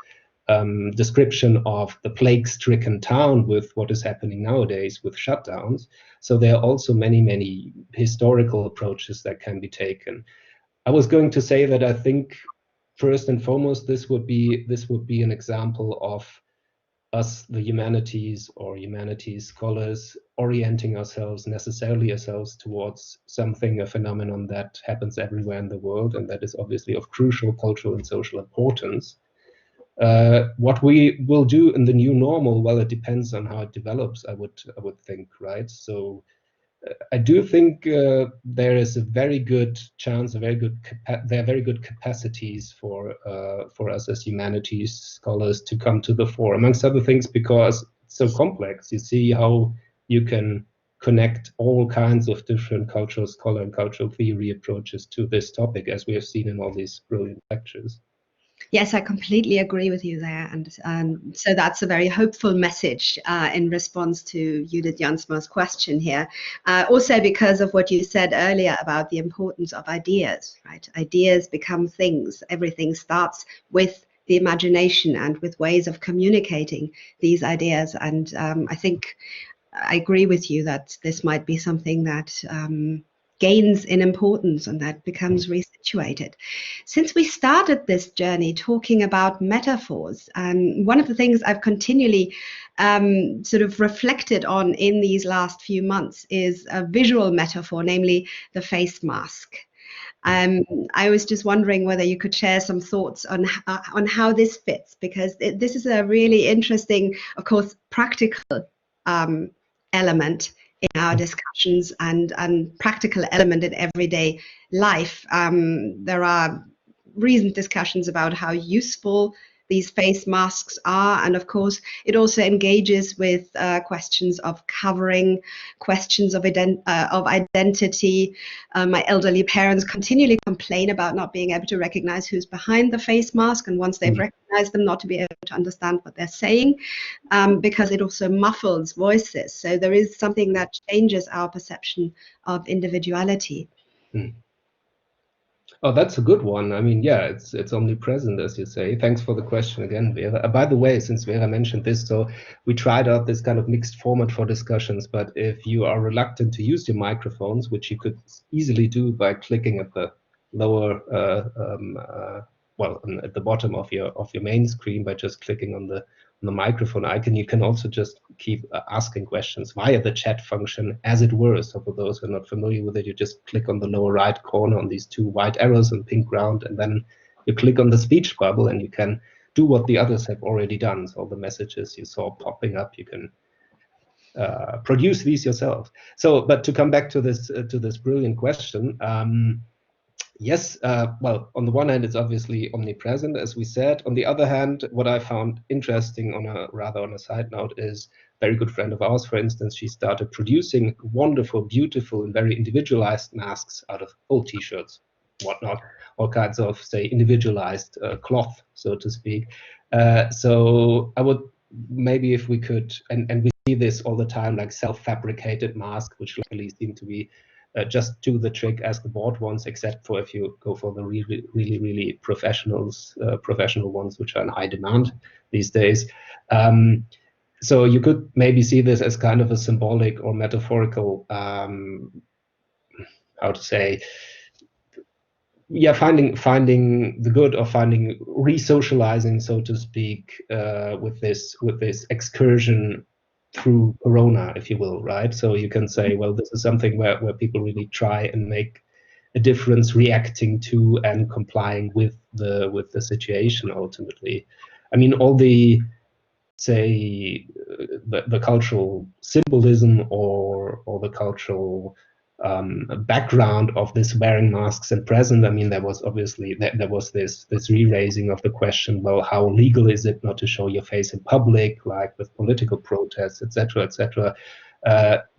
Speaker 2: description of the plague-stricken town with what is happening nowadays with shutdowns. So there are also many, many historical approaches that can be taken. I was going to say that I think first and foremost, this would be an example of us, the humanities or humanities scholars, orienting ourselves towards something, a phenomenon that happens everywhere in the world, and that is obviously of crucial cultural and social importance. What we will do in the new normal, well, it depends on how it develops, I would think, right? So I do think there is a very good chance, there are very good capacities for us as humanities scholars to come to the fore, amongst other things, because it's so complex. You see how you can connect all kinds of different cultural scholar and cultural theory approaches to this topic, as we have seen in all these brilliant lectures.
Speaker 1: Yes, I completely agree with you there. And so that's a very hopeful message in response to Judith Jansma's question here. Also because of what you said earlier about the importance of ideas, right? Ideas become things. Everything starts with the imagination and with ways of communicating these ideas. And I think I agree with you that this might be something that gains in importance and that becomes resituated. Since we started this journey talking about metaphors, one of the things I've continually sort of reflected on in these last few months is a visual metaphor, namely the face mask. I was just wondering whether you could share some thoughts on how this fits, because this is a really interesting, of course, practical element in our discussions and practical element in everyday life. There are recent discussions about how useful these face masks are, and of course it also engages with questions of covering, questions of identity. My elderly parents continually complain about not being able to recognize who's behind the face mask, and once they've recognized them, not to be able to understand what they're saying, because it also muffles voices. So there is something that changes our perception of individuality.
Speaker 2: Oh, that's a good one. I mean, yeah, it's omnipresent, as you say. Thanks for the question again, Vera. By the way, since Vera mentioned this, so we tried out this kind of mixed format for discussions, but if you are reluctant to use your microphones, which you could easily do by clicking at the lower, at the bottom of your main screen by just clicking on the microphone icon, you can also just keep asking questions via the chat function, as it were. So for those who are not familiar with it, you just click on the lower right corner on these two white arrows on pink ground, and then you click on the speech bubble, and you can do what the others have already done. So all the messages you saw popping up, you can produce these yourself. So, but to come back to this brilliant question. Yes, well, on the one hand, it's obviously omnipresent, as we said. On the other hand, what I found interesting on a side note is a very good friend of ours, for instance, she started producing wonderful, beautiful, and very individualized masks out of old T-shirts, whatnot, all kinds of, say, individualized cloth, so to speak. So I would maybe, if we could, and we see this all the time, like self-fabricated masks, which luckily seem to be just do the trick as the board ones, except for if you go for the really professional ones, which are in high demand these days. So you could maybe see this as kind of a symbolic or metaphorical, how to say, yeah, finding the good, or finding re-socializing, so to speak, with this excursion through Corona, if you will, right? So you can say, well, this is something where people really try and make a difference, reacting to and complying with the situation ultimately. I mean, all the, say, the cultural symbolism or the cultural background of this wearing masks and present. I mean, there was obviously there was this re-raising of the question, well, how legal is it not to show your face in public, like with political protests, etc., etc.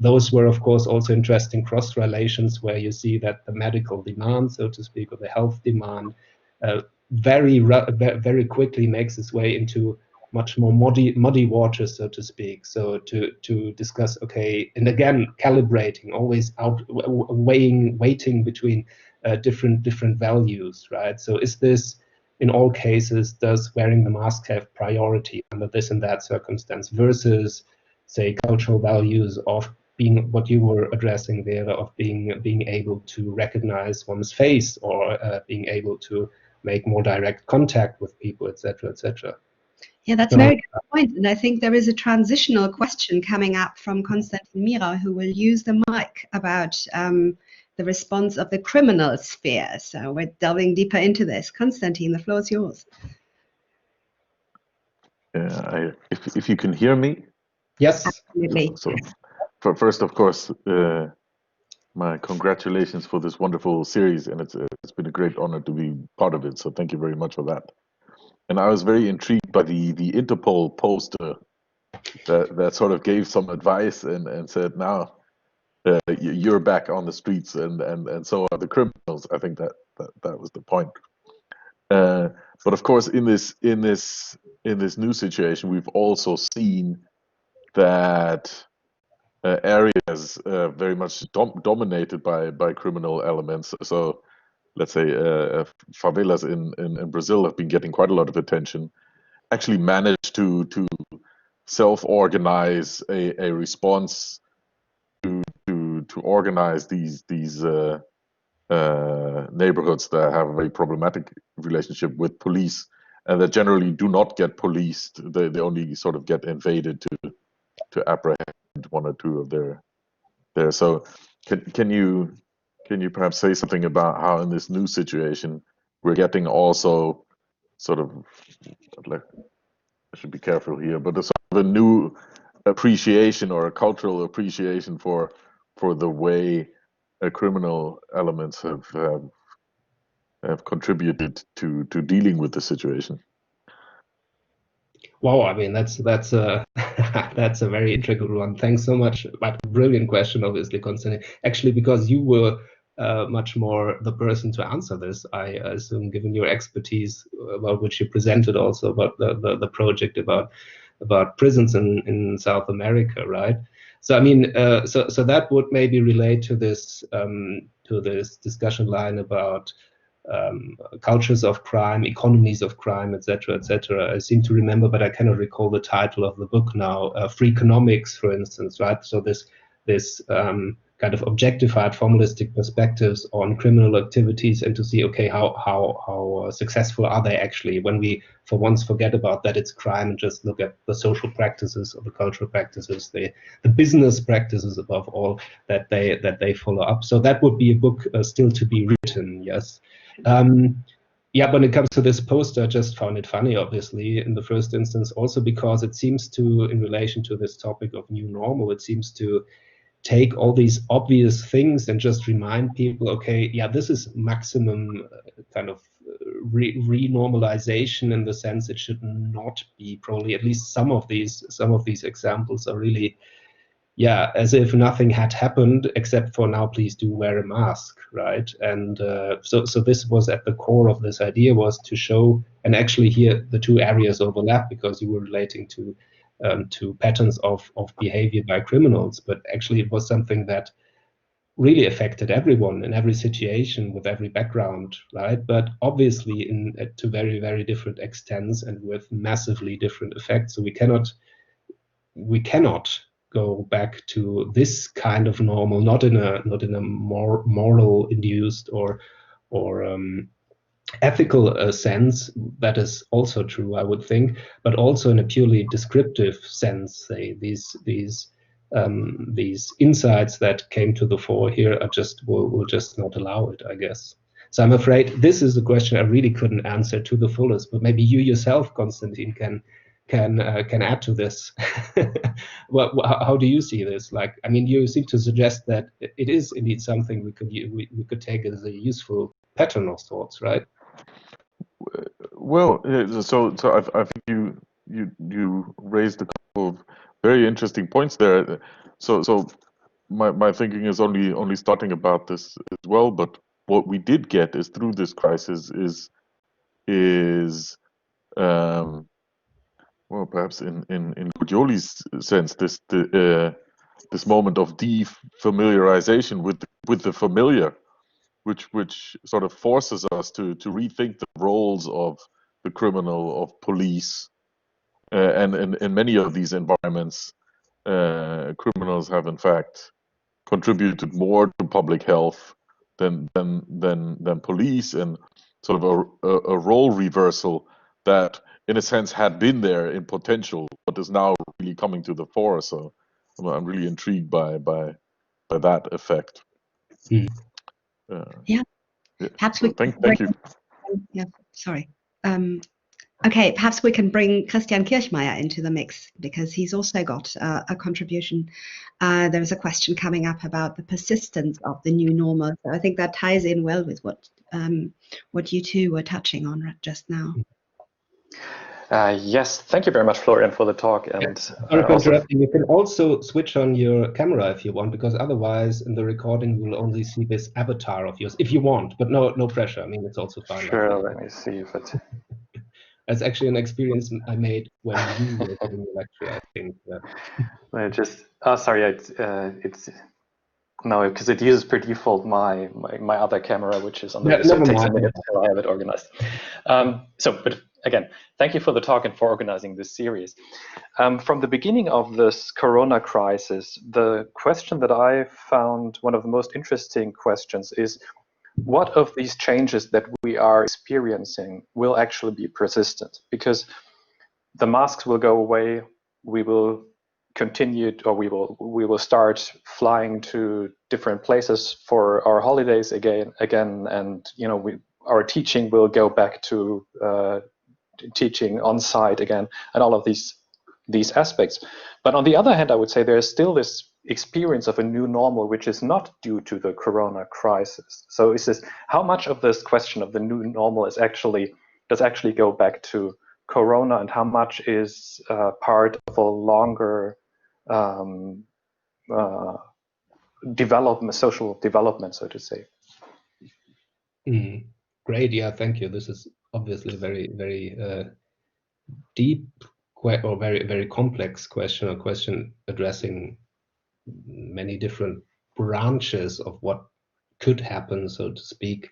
Speaker 2: Those were, of course, also interesting cross relations where you see that the medical demand, so to speak, or the health demand, very quickly makes its way into much more muddy waters, so to speak. So to discuss, okay, and again, calibrating, always weighting between different values, right? So is this, in all cases, does wearing the mask have priority under this and that circumstance versus, say, cultural values of being, what you were addressing there, of being able to recognize one's face, or being able to make more direct contact with people, etc., etc.
Speaker 1: Yeah, that's a very good point. And I think there is a transitional question coming up from Konstantin Mira, who will use the mic, about the response of the criminal sphere. So we're delving deeper into this. Konstantin, the floor is yours.
Speaker 4: If you can hear me?
Speaker 2: Yes.
Speaker 1: Absolutely.
Speaker 4: So, first, of course, my congratulations for this wonderful series, and it's been a great honor to be part of it. So thank you very much for that. And I was very intrigued by the Interpol poster that sort of gave some advice and said, now you're back on the streets, and so are the criminals. I think that was the point. But of course, in this new situation, we've also seen that areas very much dominated by criminal elements. So let's say favelas in Brazil have been getting quite a lot of attention. Actually managed to self-organize a response to organize these neighborhoods that have a very problematic relationship with police, and that generally do not get policed. They only sort of get invaded to apprehend one or two of their. So can you perhaps say something about how in this new situation we're getting also sort of, like, I should be careful here, but a sort of a new appreciation or a cultural appreciation for the way criminal elements have contributed to dealing with the situation?
Speaker 2: Wow, I mean that's a that's a very intricate one. Thanks so much. But brilliant question, obviously, Konstantin. Actually, because you were much more the person to answer this, I assume, given your expertise about which you presented also about the project about prisons in South America, right? So I mean, so that would maybe relate to this discussion line about cultures of crime, economies of crime, etc., etc. I seem to remember, but I cannot recall the title of the book now. Free economics, for instance, right? So this kind of objectified formalistic perspectives on criminal activities, and to see, okay, how successful are they actually, when we for once forget about that it's crime and just look at the social practices or the cultural practices, the business practices above all that they follow up. So that would be a book still to be written, yes. Yeah, when it comes to this poster, I just found it funny, obviously, in the first instance, also because it seems to, in relation to this topic of new normal, it seems to take all these obvious things and just remind people, okay, yeah, this is maximum kind of renormalization, in the sense it should not be, probably at least some of these examples are really, yeah, as if nothing had happened, except for now, please do wear a mask, right? And so this was at the core of this idea, was to show, and actually here the two areas overlap, because you were relating to patterns of behavior by criminals, but actually it was something that really affected everyone in every situation with every background, right? But obviously to very, very different extents and with massively different effects. So we cannot go back to this kind of normal, not in a more moral induced or ethical sense. That is also true, I would think, but also in a purely descriptive sense. Say these insights that came to the fore here are will just not allow it, I guess. So I'm afraid this is a question I really couldn't answer to the fullest, but maybe you yourself, Konstantin, can add to this. Well, how do you see this? Like, I mean, you seem to suggest that it is indeed something we could take as a useful pattern of sorts, right?
Speaker 4: Well, so I think you raised a couple of very interesting points there. So my thinking is only starting about this as well. But what we did get is, through this crisis, is well, perhaps in Guglioli's sense, this moment of defamiliarization with the familiar, which sort of forces us to rethink the roles of the criminal, of police, and in many of these environments, criminals have in fact contributed more to public health than police, and sort of a role reversal that, in a sense, had been there in potential, but is now really coming to the fore. So I'm really intrigued by that effect.
Speaker 2: Mm.
Speaker 1: Yeah. Perhaps we
Speaker 4: thank you.
Speaker 1: Yeah, sorry. Okay, perhaps we can bring Christian Kirchmeier into the mix, because he's also got a contribution. There's a question coming up about the persistence of the new normal. So I think that ties in well with what you two were touching on just now.
Speaker 5: Yes, thank you very much, Florian, for the talk. And
Speaker 2: Sorry for interrupting. You can also switch on your camera if you want, because otherwise in the recording you'll only see this avatar of yours if you want, but no pressure. I mean, it's also fine.
Speaker 5: Sure, let me see if it...
Speaker 2: That's actually an experience I made when you were giving the lecture, I think.
Speaker 5: I just, sorry, it's no, because it uses per default my other camera, which is on the way, so it takes a minute until I have it organized. But again, thank you for the talk and for organizing this series. From the beginning of this Corona crisis, the question that I found one of the most interesting questions is, what of these changes that we are experiencing will actually be persistent? Because the masks will go away, we will continue, or we will start flying to different places for our holidays again, and our teaching will go back to teaching on site again, and all of these aspects. But on the other hand, I would say there's still this experience of a new normal, which is not due to the Corona crisis. So is this, how much of this question of the new normal is does actually go back to Corona, and how much is part of a longer social development, so to say?
Speaker 2: Great, yeah, thank you. This is obviously a very, very deep or very, very complex question, a question addressing many different branches of what could happen, so to speak.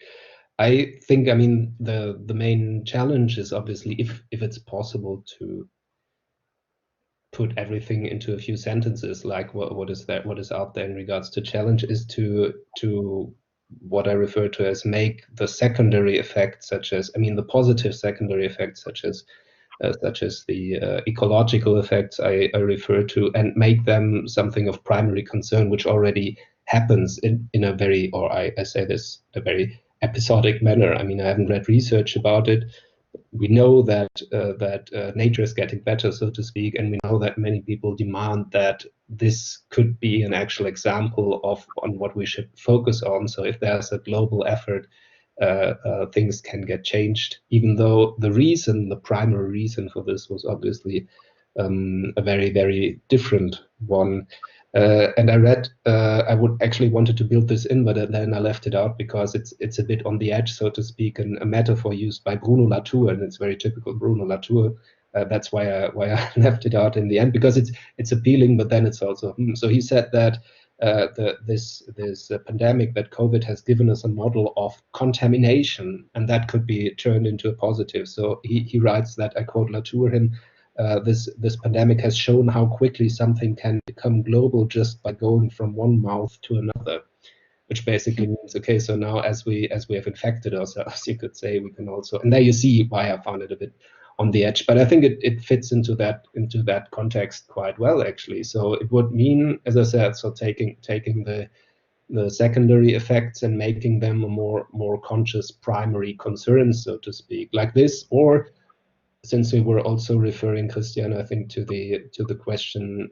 Speaker 2: I think, I mean, the main challenge is obviously if it's possible to put everything into a few sentences, like what is out there in regards to challenge, is to what I refer to as make the secondary effects, such as, I mean, the positive secondary effects, such as the ecological effects I refer to, and make them something of primary concern, which already happens in a very, or I say this, a very episodic manner. I mean, I haven't read research about it. We know that nature is getting better, so to speak, and we know that many people demand that this could be an actual example on what we should focus on. So if there's a global effort, things can get changed, even though the primary reason for this was obviously a very, very different one. And I read, I would actually wanted to build this in, but then I left it out because it's a bit on the edge, so to speak, and a metaphor used by Bruno Latour, and it's very typical Bruno Latour. That's why I left it out in the end, because it's appealing, but then it's also so he said that this pandemic, that COVID has given us a model of contamination, and that could be turned into a positive. So he writes that, I quote Latour him, this pandemic has shown how quickly something can become global just by going from one mouth to another, which basically means, okay, so now as we have infected ourselves, you could say, we can also, and there you see why I found it a bit on the edge, but I think it fits into that context quite well, actually. So it would mean, as I said, so taking the secondary effects and making them a more conscious primary concern, so to speak, like this. Or since we were also referring, Christian, I think to the question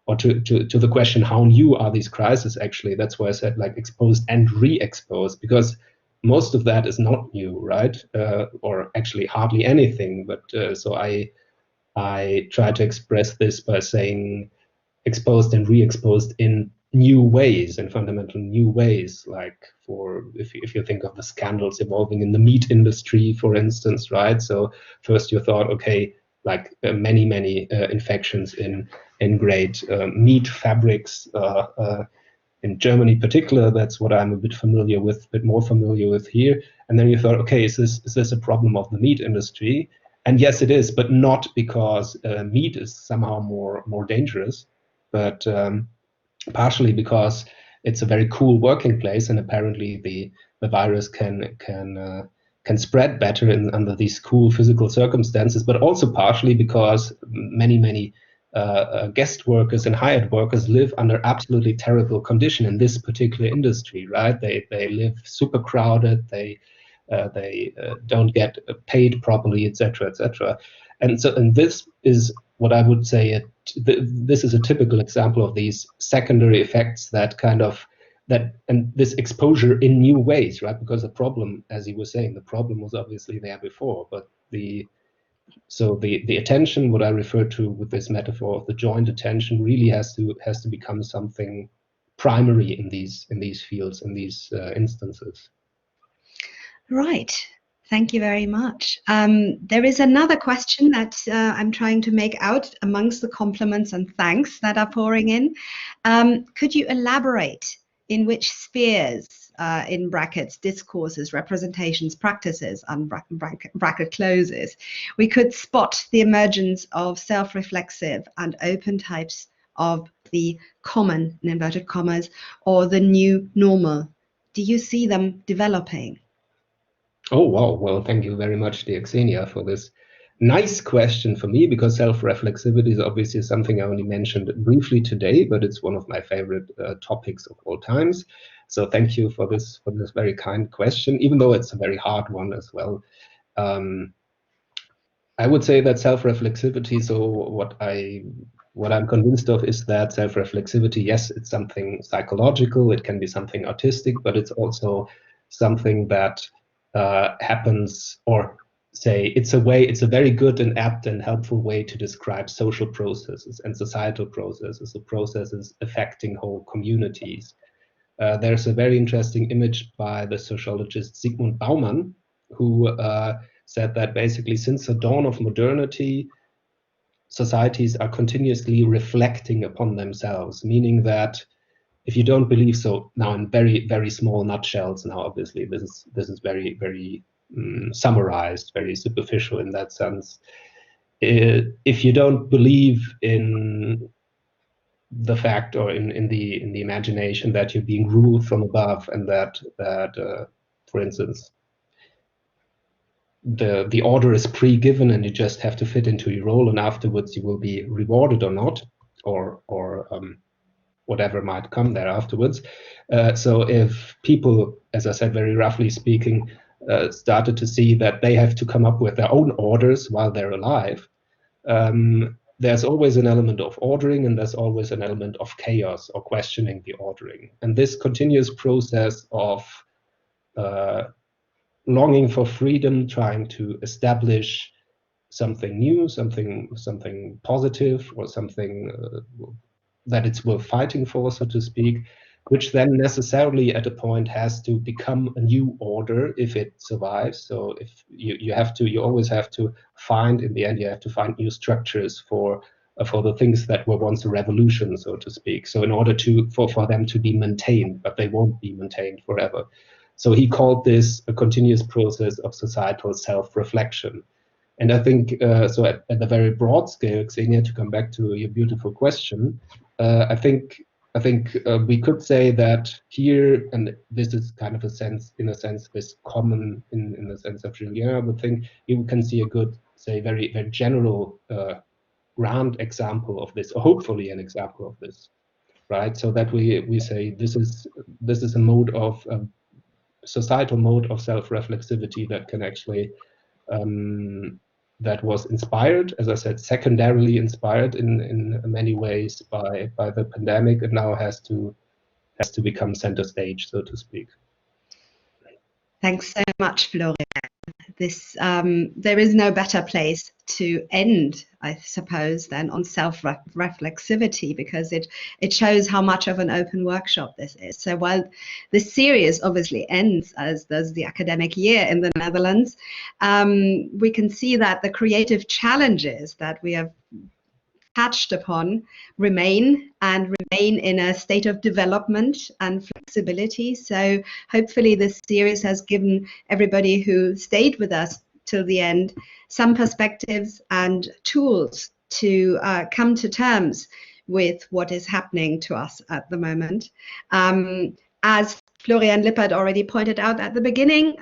Speaker 2: or to the question, how new are these crises actually? That's why I said like exposed and re-exposed, because most of that is not new, right? Or actually hardly anything. But so I try to express this by saying exposed and re-exposed in new ways, in fundamental new ways, like if you think of the scandals evolving in the meat industry, for instance, right? So first you thought, okay, like many infections in great meat fabrics, in Germany in particular. That's what I'm a bit more familiar with here. And then you thought, okay, is this a problem of the meat industry? And yes, it is, but not because meat is somehow more dangerous, but partially because it's a very cool working place, and apparently the virus can spread better under these cool physical circumstances, but also partially because many guest workers and hired workers live under absolutely terrible condition in this particular industry, right? They live super crowded, they don't get paid properly, etc., etc. And this is what I would say. This is a typical example of these secondary effects and this exposure in new ways, right? Because the problem, as you were saying, the problem was obviously there before, but the So the attention, what I refer to with this metaphor of the joint attention, really has to become something primary in these fields, in these instances.
Speaker 1: Right. Thank you very much. There is another question that I'm trying to make out amongst the compliments and thanks that are pouring in. Could you elaborate in which spheres, in brackets, discourses, representations, practices, bracket closes, we could spot the emergence of self-reflexive and open types of the common, in inverted commas, or the new normal? Do you see them developing?
Speaker 2: Oh, wow. Well, thank you very much, dear Xenia, for this nice question for me, because self-reflexivity is obviously something I only mentioned briefly today, but it's one of my favorite topics of all times. So thank you for this very kind question, even though it's a very hard one as well. I would say that self-reflexivity, so what I'm convinced of is that self-reflexivity, yes, it's something psychological, it can be something artistic, but it's also something that happens, or say it's a very good and apt and helpful way to describe social processes and societal processes, the processes affecting whole communities. There's a very interesting image by the sociologist Zygmunt Bauman, who said that basically since the dawn of modernity, societies are continuously reflecting upon themselves, meaning that if you don't believe, so now in very, very small nutshells, now obviously this is very, very summarized, very superficial in that sense. If you don't believe in the fact, or in the imagination, that you're being ruled from above, and that for instance, the order is pre-given and you just have to fit into your role, and afterwards you will be rewarded or not, or whatever might come there afterwards. So if people, as I said, very roughly speaking, started to see that they have to come up with their own orders while they're alive, there's always an element of ordering, and there's always an element of chaos or questioning the ordering. And this continuous process of longing for freedom, trying to establish something new, something positive, or something that it's worth fighting for, so to speak, which then necessarily at a point has to become a new order if it survives. So if you always have to find, in the end, you have to find new structures for the things that were once a revolution, so to speak. So in order for them to be maintained, but they won't be maintained forever. So he called this a continuous process of societal self-reflection. And I think, so at the very broad scale, Xenia, to come back to your beautiful question, I think we could say that here, and this is kind of in a sense, this common in the sense of Julien, I would think you can see a good, say, very, very general grand example of this, or hopefully an example of this, right? So that we say this is a mode of societal mode of self-reflexivity that can actually that was inspired, as I said, secondarily inspired in many ways by the pandemic, and now has to become center stage, so to speak.
Speaker 1: Thanks so much, Florian. There is no better place to end, I suppose, than on self-reflexivity, because it shows how much of an open workshop this is. So while this series obviously ends, as does the academic year in the Netherlands, we can see that the creative challenges that we have touched upon remain in a state of development and flexibility. So hopefully this series has given everybody who stayed with us till the end some perspectives and tools to come to terms with what is happening to us at the moment. As Florian Lippert already pointed out at the beginning,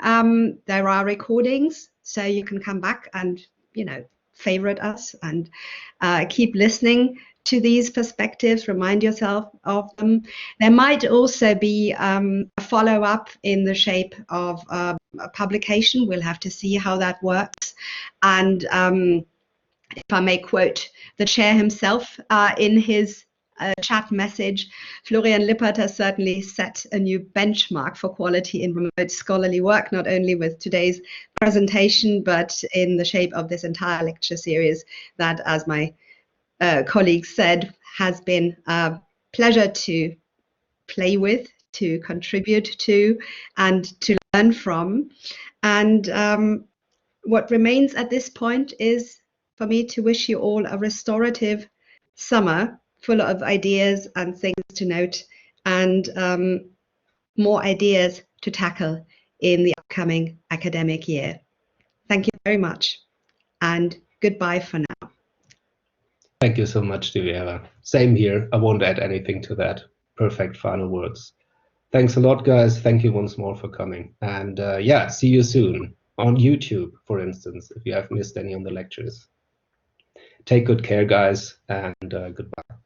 Speaker 1: there are recordings, so you can come back and, favorite us and keep listening to these perspectives, remind yourself of them. There might also be a follow-up in the shape of a publication. We'll have to see how that works. And if I may quote the chair himself in his chat message. Florian Lippert has certainly set a new benchmark for quality in remote scholarly work, not only with today's presentation, but in the shape of this entire lecture series that, as my colleagues said, has been a pleasure to play with, to contribute to, and to learn from. And what remains at this point is for me to wish you all a restorative summer full of ideas and things to note, and more ideas to tackle in the upcoming academic year. Thank you very much, and goodbye for now.
Speaker 2: Thank you so much, Vera. Same here. I won't add anything to that. Perfect final words. Thanks a lot, guys. Thank you once more for coming. And yeah, see you soon on YouTube, for instance, if you have missed any of the lectures. Take good care, guys, and goodbye.